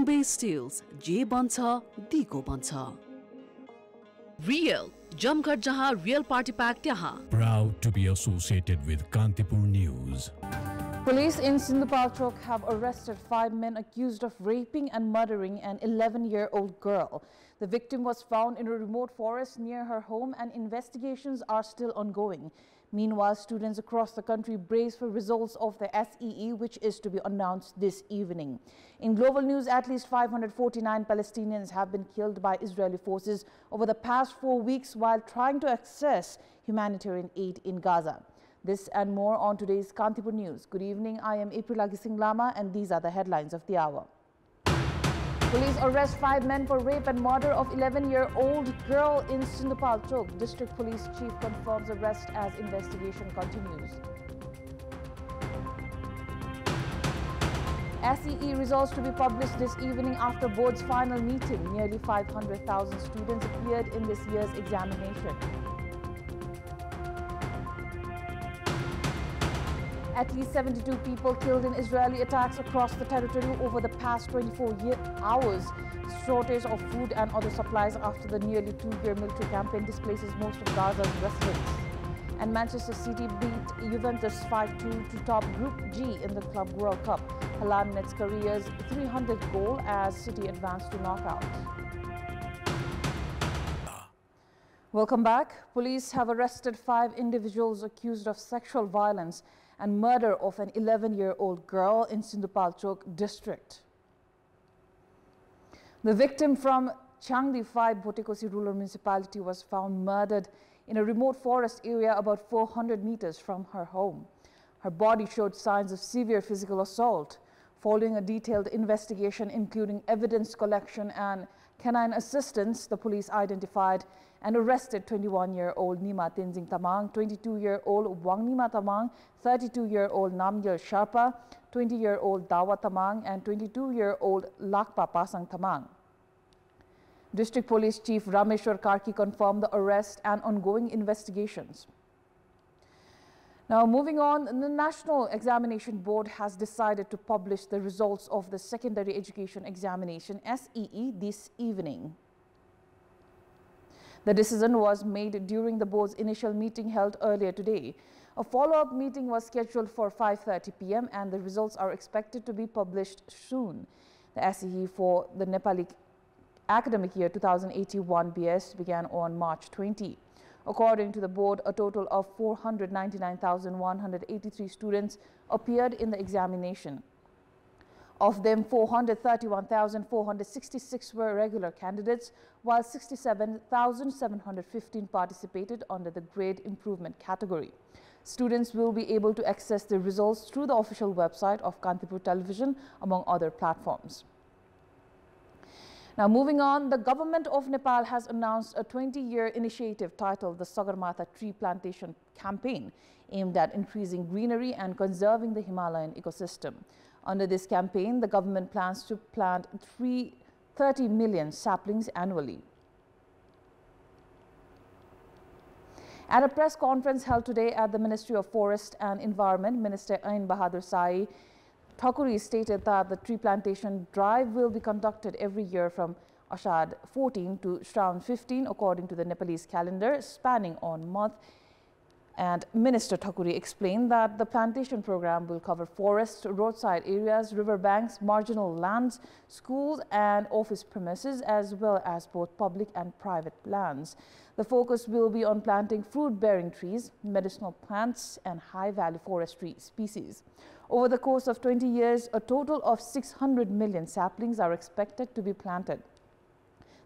Bombay Steels, J Bancha, Diko Bancha. Real, Jamghar Jahan, Real Party Pack Tyahan. Proud to be associated with Kantipur News. Police in Nepal have arrested 5 men accused of raping and murdering an 11-year-old girl. The victim was found in a remote forest near her home and investigations are still ongoing. Meanwhile, students across the country brace for results of the SEE, which is to be announced this evening. In global news, at least 549 Palestinians have been killed by Israeli forces over the past 4 weeks while trying to access humanitarian aid in Gaza. This and more on today's Kantipur News. Good evening, I am Aprila Ghising Lama and these are the headlines of the hour. Police arrest 5 men for rape and murder of 11-year-old girl in Nepal. District Police Chief confirms arrest as investigation continues. SEE results to be published this evening after board's final meeting. Nearly 500,000 students appeared in this year's examination. At least 72 people killed in Israeli attacks across the territory over the past 24 hours. Shortage of food and other supplies after the nearly 2-year military campaign displaces most of Gaza's residents. And Manchester City beat Juventus 5-2 to top Group G in the Club World Cup. Haaland nets career's 300th goal as City advanced to knockout. Welcome back. Police have arrested 5 individuals accused of sexual violence and murder of an 11-year-old girl in Sindhupalchok district. The victim from Changdi 5 Bhotekosi rural municipality was found murdered in a remote forest area about 400 meters from her home. Her body showed signs of severe physical assault. Following a detailed investigation including evidence collection and canine assistance, the police identified and arrested 21-year-old Nima Tenzing Tamang, 22-year-old Wang Nima Tamang, 32-year-old Namgyal Sharpa, 20-year-old Dawa Tamang, and 22-year-old Lakpa Pasang Tamang. District Police Chief Rameshwar Karki confirmed the arrest and ongoing investigations. Now, moving on, the National Examination Board has decided to publish the results of the Secondary Education Examination SEE this evening. The decision was made during the board's initial meeting held earlier today. A follow-up meeting was scheduled for 5:30 p.m. and the results are expected to be published soon. The SEE for the Nepali academic year 2081 BS began on March 20. According to the board, a total of 499,183 students appeared in the examination. Of them, 431,466 were regular candidates, while 67,715 participated under the grade improvement category. Students will be able to access the results through the official website of Kantipur Television, among other platforms. Now, moving on, the government of Nepal has announced a 20-year initiative titled the Sagarmatha Tree Plantation Campaign, aimed at increasing greenery and conserving the Himalayan ecosystem. Under this campaign, the government plans to plant 30 million saplings annually. At a press conference held today at the Ministry of Forest and Environment, Minister Ain Bahadur Sai Thakuri stated that the tree plantation drive will be conducted every year from Ashad 14 to Shravan 15 according to the Nepalese calendar, spanning on month. And Minister Thakuri explained that the plantation program will cover forests, roadside areas, riverbanks, marginal lands, schools and office premises, as well as both public and private lands. The focus will be on planting fruit-bearing trees, medicinal plants and high-value forestry species. Over the course of 20 years, a total of 600 million saplings are expected to be planted.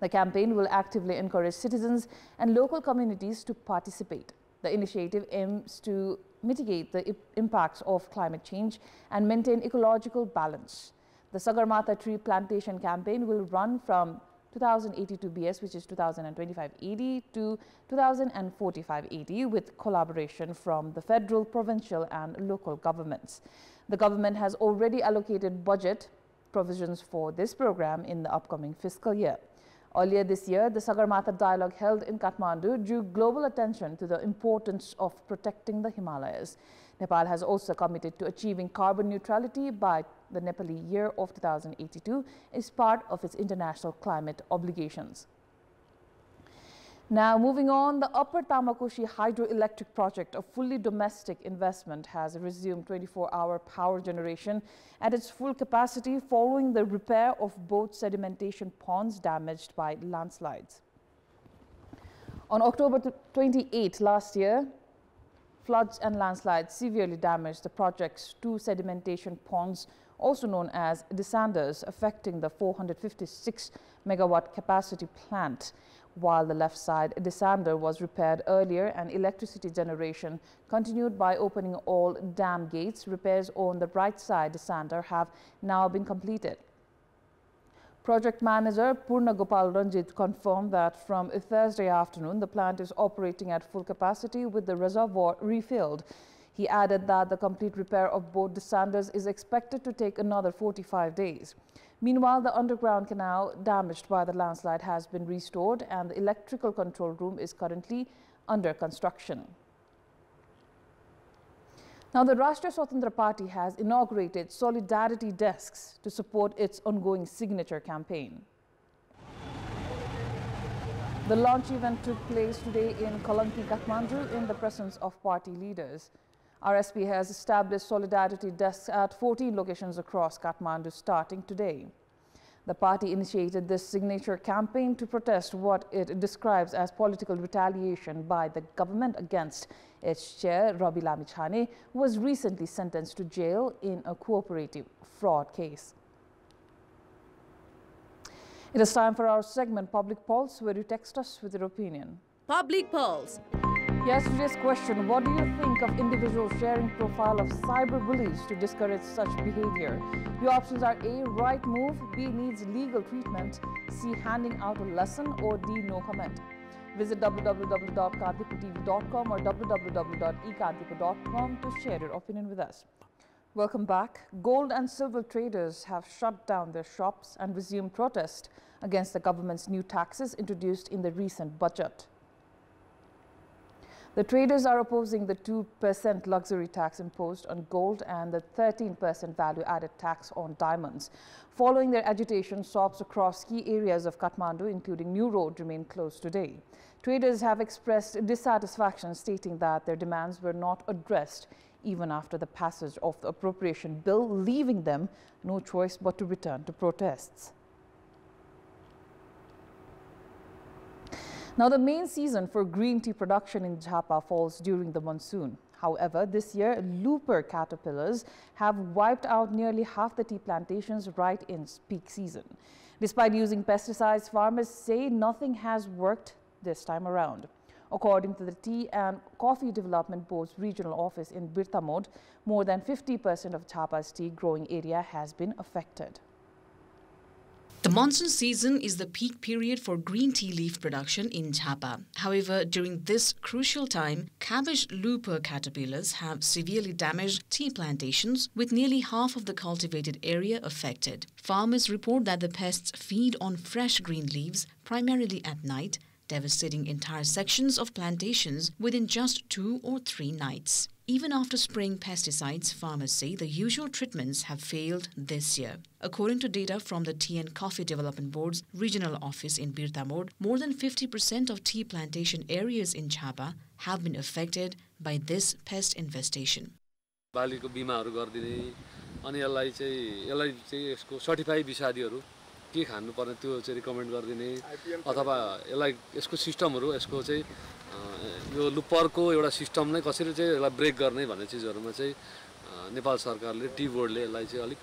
The campaign will actively encourage citizens and local communities to participate. The initiative aims to mitigate the impacts of climate change and maintain ecological balance. The Sagarmatha Tree Plantation Campaign will run from 2082 BS, which is 2025 AD, to 2045 AD, with collaboration from the federal, provincial and local governments. The government has already allocated budget provisions for this program in the upcoming fiscal year. Earlier this year, the Sagarmatha dialogue held in Kathmandu drew global attention to the importance of protecting the Himalayas. Nepal has also committed to achieving carbon neutrality by the Nepali year of 2082 as part of its international climate obligations. Now, moving on, the Upper Tamakushi Hydroelectric Project, a fully domestic investment, has resumed 24-hour power generation at its full capacity following the repair of both sedimentation ponds damaged by landslides. On October 28 last year, floods and landslides severely damaged the project's 2 sedimentation ponds, also known as descenders, affecting the 456 megawatt capacity plant. While the left side descender was repaired earlier and electricity generation continued by opening all dam gates, repairs on the right side descender have now been completed. Project manager Purna Gopal Ranjit confirmed that from Thursday afternoon, the plant is operating at full capacity with the reservoir refilled. He added that the complete repair of both descenders is expected to take another 45 days. Meanwhile, the underground canal damaged by the landslide has been restored and the electrical control room is currently under construction. Now, the Rashtriya Swatantra Party has inaugurated solidarity desks to support its ongoing signature campaign. The launch event took place today in Kalanki, Kathmandu, in the presence of party leaders. RSP has established solidarity desks at 14 locations across Kathmandu starting today. The party initiated this signature campaign to protest what it describes as political retaliation by the government against its chair, Rabi Lamichhane, who was recently sentenced to jail in a cooperative fraud case. It is time for our segment Public Pulse, where you text us with your opinion. Public Pulse. Yesterday's question: what do you think of individuals sharing profile of cyberbullies to discourage such behavior? Your options are A, right move, B, needs legal treatment, C, handing out a lesson, or D, no comment. Visit www.kantipurtv.com or www.ekantipur.com to share your opinion with us. Welcome back. Gold and silver traders have shut down their shops and resumed protest against the government's new taxes introduced in the recent budget. The traders are opposing the 2% luxury tax imposed on gold and the 13% value-added tax on diamonds. Following their agitation, shops across key areas of Kathmandu, including New Road, remain closed today. Traders have expressed dissatisfaction, stating that their demands were not addressed even after the passage of the appropriation bill, leaving them no choice but to return to protests. Now, the main season for green tea production in Jhapa falls during the monsoon. However, this year, looper caterpillars have wiped out nearly half the tea plantations right in peak season. Despite using pesticides, farmers say nothing has worked this time around. According to the Tea and Coffee Development Board's regional office in Birtamod, more than 50% of Jhapa's tea growing area has been affected. The monsoon season is the peak period for green tea leaf production in Jhapa. However, during this crucial time, cabbage looper caterpillars have severely damaged tea plantations, with nearly half of the cultivated area affected. Farmers report that the pests feed on fresh green leaves, primarily at night, devastating entire sections of plantations within just 2 or 3 nights. Even after spraying pesticides, farmers say the usual treatments have failed this year. According to data from the Tea and Coffee Development Board's regional office in Birtamod, more than 50% of tea plantation areas in Jhapa have been affected by this pest infestation. बालीको बिमाहरु गर्दिने अनि यसलाई चाहिँ यसको certify विषादीहरु के खानु पर्ने त्यो चाहिँ recommend गर्दिने अथवा यसलाई यसको सिस्टमहरु यसको चाहिँ यो लुपरको एउटा सिस्टम नै कसरी चाहिँ यसलाई ब्रेक गर्ने भन्ने चीजहरुमा चाहिँ नेपाल सरकारले टी बोर्डले यसलाई चाहिँ अलिक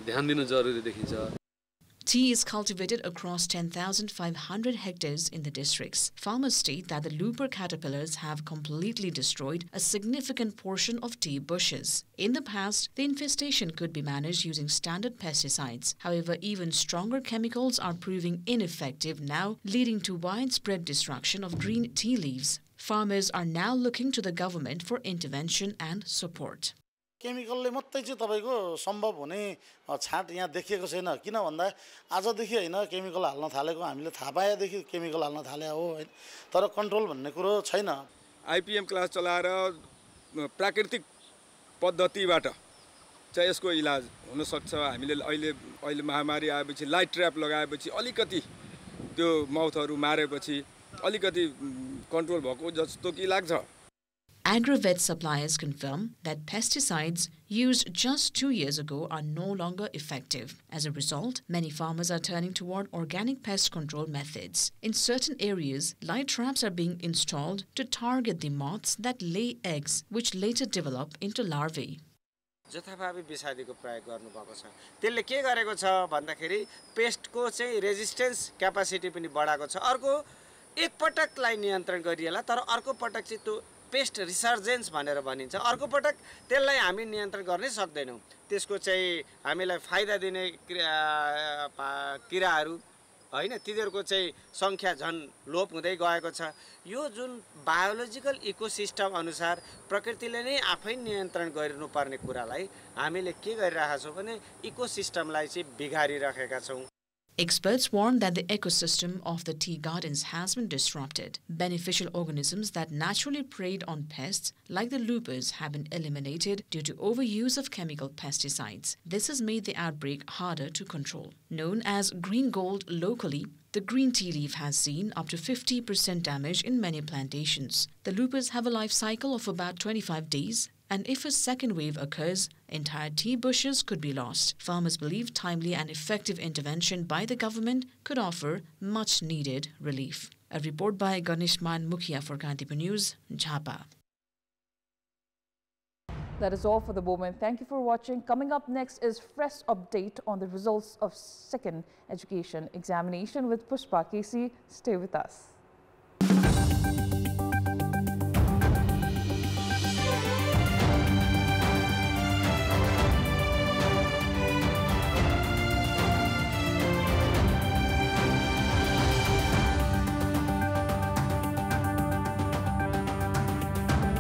ध्यान दिनु जरुरी देखिन्छ. Tea is cultivated across 10,500 hectares in the districts. Farmers state that the looper caterpillars have completely destroyed a significant portion of tea bushes. In the past, the infestation could be managed using standard pesticides. However, even stronger chemicals are proving ineffective now, leading to widespread destruction of green tea leaves. Farmers are now looking to the government for intervention and support. केमिकलले मात्रै चाहिँ तपाईको सम्भव हुने छाट यहाँ देखिएको छैन किन भन्दा आजदेखि हैन केमिकल हाल्न थालेको हामीले थाहा पाएदेखि केमिकल हाल्न थाले हो हैन तर कन्ट्रोल भन्ने कुरो छैन. आईपीएम क्लास चलाएर प्राकृतिक पद्धतिबाट चाहिँ यसको इलाज हुन सक्छ। हामीले अहिले महामारी आएपछि लाइट ट्र्याप लगाएपछि अलिकति त्यो माउथहरु मारेपछि अलिकति कन्ट्रोल भएको जस्तो कि लाग्छ। Agrovet suppliers confirm that pesticides used just 2 years ago are no longer effective. As a result, many farmers are turning toward organic pest control methods. In certain areas, light traps are being installed to target the moths that lay eggs, which later develop into larvae. जथाभावी विषादीको प्रयोग गर्नुभएको छ। त्यसले के गरेको छ भन्दाखेरि पेस्टको चाहिँ रेजिस्टेन्स क्यापासिटी पनि बढाएको छ। अर्को एक पटकलाई नियन्त्रण गरिएला, तर अर्को पटक चाहिँ त्यो पेस्ट रिसर्जेन्स भनेर भनिन्छ। अर्को पटक त्यसलाई हामी नियन्त्रण गर्नै सक्दैनौँ। त्यसको चाहिँ हामीलाई फाइदा दिने किराहरू हैन, तिनीहरूको चाहिँ संख्या झन् लोप हुँदै गएको छ। यो जुन बायोलोजिकल इकोसिस्टम अनुसार प्रकृतिले नै आफै नियन्त्रण गर्नुपर्ने कुरालाई हामीले के गरिरहेका छौँ भने इकोसिस्टमलाई चाहिँ बिगारिरहेका छौँ। Experts warn that the ecosystem of the tea gardens has been disrupted. Beneficial organisms that naturally preyed on pests, like the loopers, have been eliminated due to overuse of chemical pesticides. This has made the outbreak harder to control. Known as green gold locally, the green tea leaf has seen up to 50% damage in many plantations. The loopers have a life cycle of about 25 days, and if a second wave occurs, entire tea bushes could be lost. Farmers believe timely and effective intervention by the government could offer much-needed relief. A report by Ganeshman Mukhia for Kantipur News, Jhapa. That is all for the moment. Thank you for watching. Coming up next is fresh update on the results of second education examination with Pushpa Casey. Stay with us.